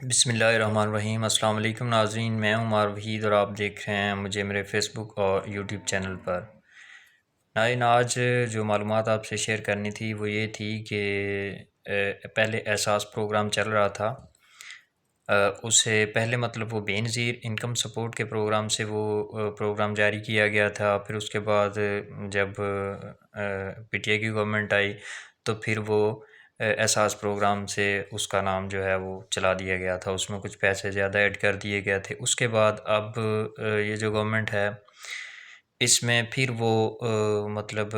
بسم اللہ الرحمن الرحیم۔ السلام علیکم ناظرین، میں عمر وحید اور آپ دیکھ رہے ہیں مجھے میرے فیس بک اور یوٹیوب چینل پر۔ ناظرین، آج جو معلومات آپ سے شیئر کرنی تھی وہ یہ تھی کہ پہلے احساس پروگرام چل رہا تھا، اس سے پہلے مطلب وہ بے نظیر انکم سپورٹ کے پروگرام سے وہ پروگرام جاری کیا گیا تھا۔ پھر اس کے بعد جب پی ٹی آئی کی گورنمنٹ آئی تو پھر وہ احساس پروگرام سے اس کا نام جو ہے وہ چلا دیا گیا تھا، اس میں کچھ پیسے زیادہ ایڈ کر دیے گئے تھے۔ اس کے بعد اب یہ جو گورنمنٹ ہے اس میں پھر وہ مطلب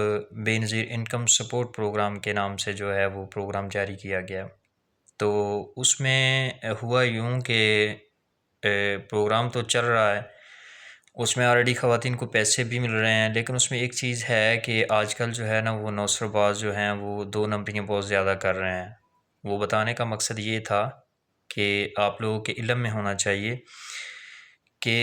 بے نظیر انکم سپورٹ پروگرام کے نام سے جو ہے وہ پروگرام جاری کیا گیا۔ تو اس میں ہوا یوں کہ پروگرام تو چل رہا ہے، اس میں آلریڈی خواتین کو پیسے بھی مل رہے ہیں، لیکن اس میں ایک چیز ہے کہ آج کل جو ہے نا وہ نوسر باز جو ہیں وہ دو نمبریاں بہت زیادہ کر رہے ہیں۔ وہ بتانے کا مقصد یہ تھا کہ آپ لوگوں کے علم میں ہونا چاہیے کہ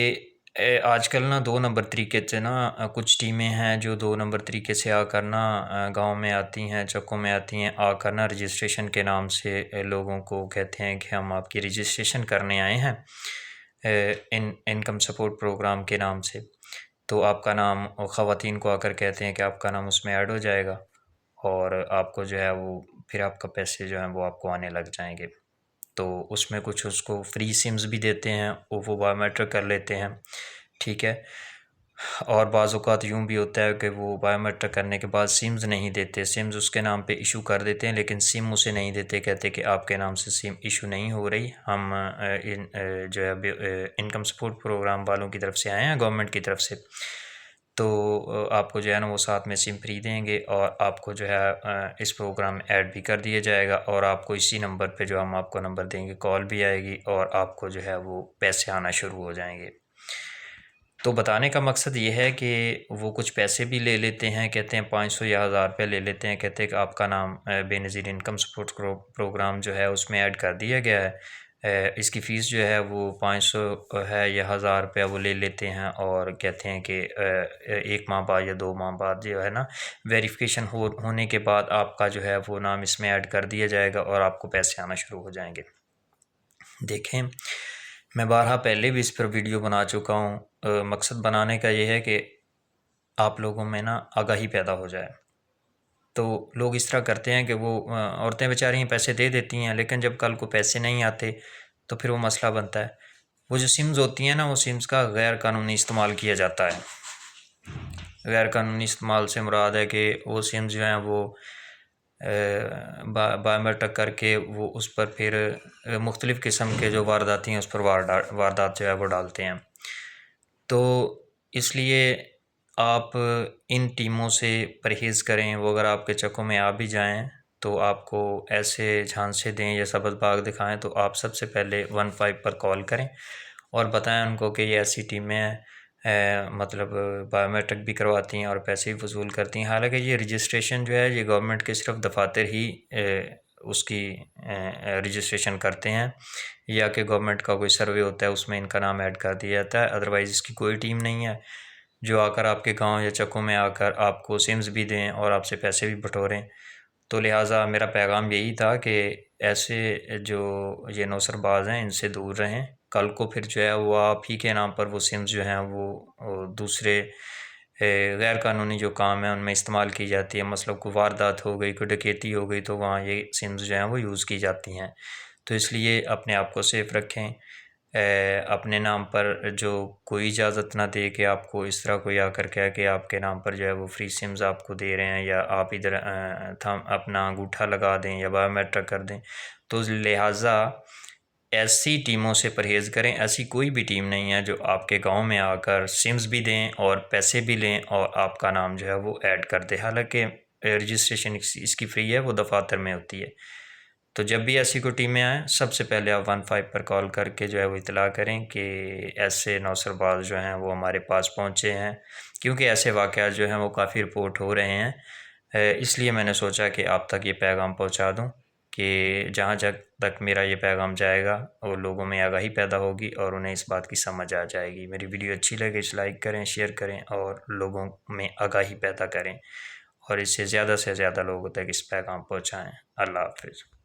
آج کل نا دو نمبر طریقے سے نا کچھ ٹیمیں ہیں جو دو نمبر طریقے سے آ کر نا گاؤں میں آتی ہیں، چکوں میں آتی ہیں، آ کر نا رجسٹریشن کے نام سے لوگوں کو کہتے ہیں کہ ہم آپ کی رجسٹریشن کرنے آئے ہیں انکم سپورٹ پروگرام کے نام سے۔ تو آپ کا نام خواتین کو آ کر کہتے ہیں کہ آپ کا نام اس میں ایڈ ہو جائے گا اور آپ کو جو ہے وہ پھر آپ کا پیسے جو ہیں وہ آپ کو آنے لگ جائیں گے۔ تو اس میں کچھ اس کو فری سمز بھی دیتے ہیں، وہ بایو میٹرک کر لیتے ہیں، ٹھیک ہے۔ اور بعض اوقات یوں بھی ہوتا ہے کہ وہ بایو میٹرک کرنے کے بعد سمز نہیں دیتے، سمز اس کے نام پہ ایشو کر دیتے ہیں لیکن سم اسے نہیں دیتے، کہتے کہ آپ کے نام سے سم ایشو نہیں ہو رہی، ہم جو ہے انکم سپورٹ پروگرام والوں کی طرف سے آئے ہیں، گورنمنٹ کی طرف سے، تو آپ کو جو ہے نا وہ ساتھ میں سم فری دیں گے اور آپ کو جو ہے اس پروگرام میں ایڈ بھی کر دیا جائے گا اور آپ کو اسی نمبر پہ جو ہم آپ کو نمبر دیں گے کال بھی آئے گی اور آپ کو جو ہے وہ پیسے آنا شروع ہو جائیں گے۔ تو بتانے کا مقصد یہ ہے کہ وہ کچھ پیسے بھی لے لیتے ہیں، کہتے ہیں 500 یا 1000 روپے لے لیتے ہیں، کہتے ہیں کہ آپ کا نام بے نظیر انکم سپورٹ پروگرام جو ہے اس میں ایڈ کر دیا گیا ہے، اس کی فیس جو ہے وہ 500 ہے یا 1000 روپے وہ لے لیتے ہیں اور کہتے ہیں کہ ایک ماہ بعد یا 2 ماہ بعد جو ہے نا ویریفیکیشن ہونے کے بعد آپ کا جو ہے وہ نام اس میں ایڈ کر دیا جائے گا اور آپ کو پیسے آنا شروع ہو جائیں گے۔ دیکھیں، میں بارہا پہلے بھی اس پر ویڈیو بنا چکا ہوں، مقصد بنانے کا یہ ہے کہ آپ لوگوں میں نا آگاہی پیدا ہو جائے۔ تو لوگ اس طرح کرتے ہیں کہ وہ عورتیں بیچاری پیسے دے دیتی ہیں لیکن جب کل کو پیسے نہیں آتے تو پھر وہ مسئلہ بنتا ہے۔ وہ جو سمز ہوتی ہیں نا وہ سمز کا غیر قانونی استعمال کیا جاتا ہے۔ غیر قانونی استعمال سے مراد ہے کہ وہ سمز جو ہیں وہ بایو میٹرک کر کے وہ اس پر پھر مختلف قسم کے جو وارداتی ہیں اس پر واردات جو ہے وہ ڈالتے ہیں۔ تو اس لیے آپ ان ٹیموں سے پرہیز کریں، وہ اگر آپ کے چکوں میں آ بھی جائیں تو آپ کو ایسے جھانسے دیں یا سبز باغ دکھائیں تو آپ سب سے پہلے 15 پر کال کریں اور بتائیں ان کو کہ یہ ایسی ٹیمیں ہیں، مطلب بایو میٹرک بھی کرواتی ہیں اور پیسے بھی وصول کرتی ہیں۔ حالانکہ یہ رجسٹریشن جو ہے یہ گورنمنٹ کے صرف دفاتر ہی اس کی رجسٹریشن کرتے ہیں، یا کہ گورنمنٹ کا کوئی سروے ہوتا ہے اس میں ان کا نام ایڈ کر دیا جاتا ہے، ادروائز اس کی کوئی ٹیم نہیں ہے جو آ کر آپ کے گاؤں یا چکوں میں آ کر آپ کو سمز بھی دیں اور آپ سے پیسے بھی بٹوریں۔ تو لہٰذا میرا پیغام یہی تھا کہ ایسے جو یہ نوسر باز ہیں ان سے دور رہیں، کل کو پھر جو ہے وہ آپ ہی کے نام پر وہ سمز جو ہیں وہ دوسرے غیر قانونی جو کام ہیں ان میں استعمال کی جاتی ہے، مثلا کوئی واردات ہو گئی، کوئی ڈکیتی ہو گئی تو وہاں یہ سمز جو ہیں وہ یوز کی جاتی ہیں۔ تو اس لیے اپنے آپ کو سیف رکھیں، اپنے نام پر جو کوئی اجازت نہ دے کہ آپ کو اس طرح کوئی آ کر کہہ کہ آپ کے نام پر جو ہے وہ فری سمز آپ کو دے رہے ہیں یا آپ ادھر اپنا انگوٹھا لگا دیں یا بایو میٹرک کر دیں۔ تو لہٰذا ایسی ٹیموں سے پرہیز کریں، ایسی کوئی بھی ٹیم نہیں ہے جو آپ کے گاؤں میں آ کر سمز بھی دیں اور پیسے بھی لیں اور آپ کا نام جو ہے وہ ایڈ کر دے، حالانکہ رجسٹریشن اس کی فری ہے، وہ دفاتر میں ہوتی ہے۔ تو جب بھی ایسی کوئی ٹیمیں آئیں سب سے پہلے آپ 15 پر کال کر کے جو ہے وہ اطلاع کریں کہ ایسے نوسر باز جو ہیں وہ ہمارے پاس پہنچے ہیں، کیونکہ ایسے واقعات جو ہیں وہ کافی رپورٹ ہو رہے ہیں۔ اس لیے میں نے سوچا کہ آپ تک یہ پیغام پہنچا دوں کہ جہاں تک میرا یہ پیغام جائے گا اور لوگوں میں آگاہی پیدا ہوگی اور انہیں اس بات کی سمجھ آ جائے گی۔ میری ویڈیو اچھی لگے اس لائک کریں، شیئر کریں اور لوگوں میں آگاہی پیدا کریں اور اس سے زیادہ لوگوں تک اس پیغام پہنچائیں۔ اللہ حافظ۔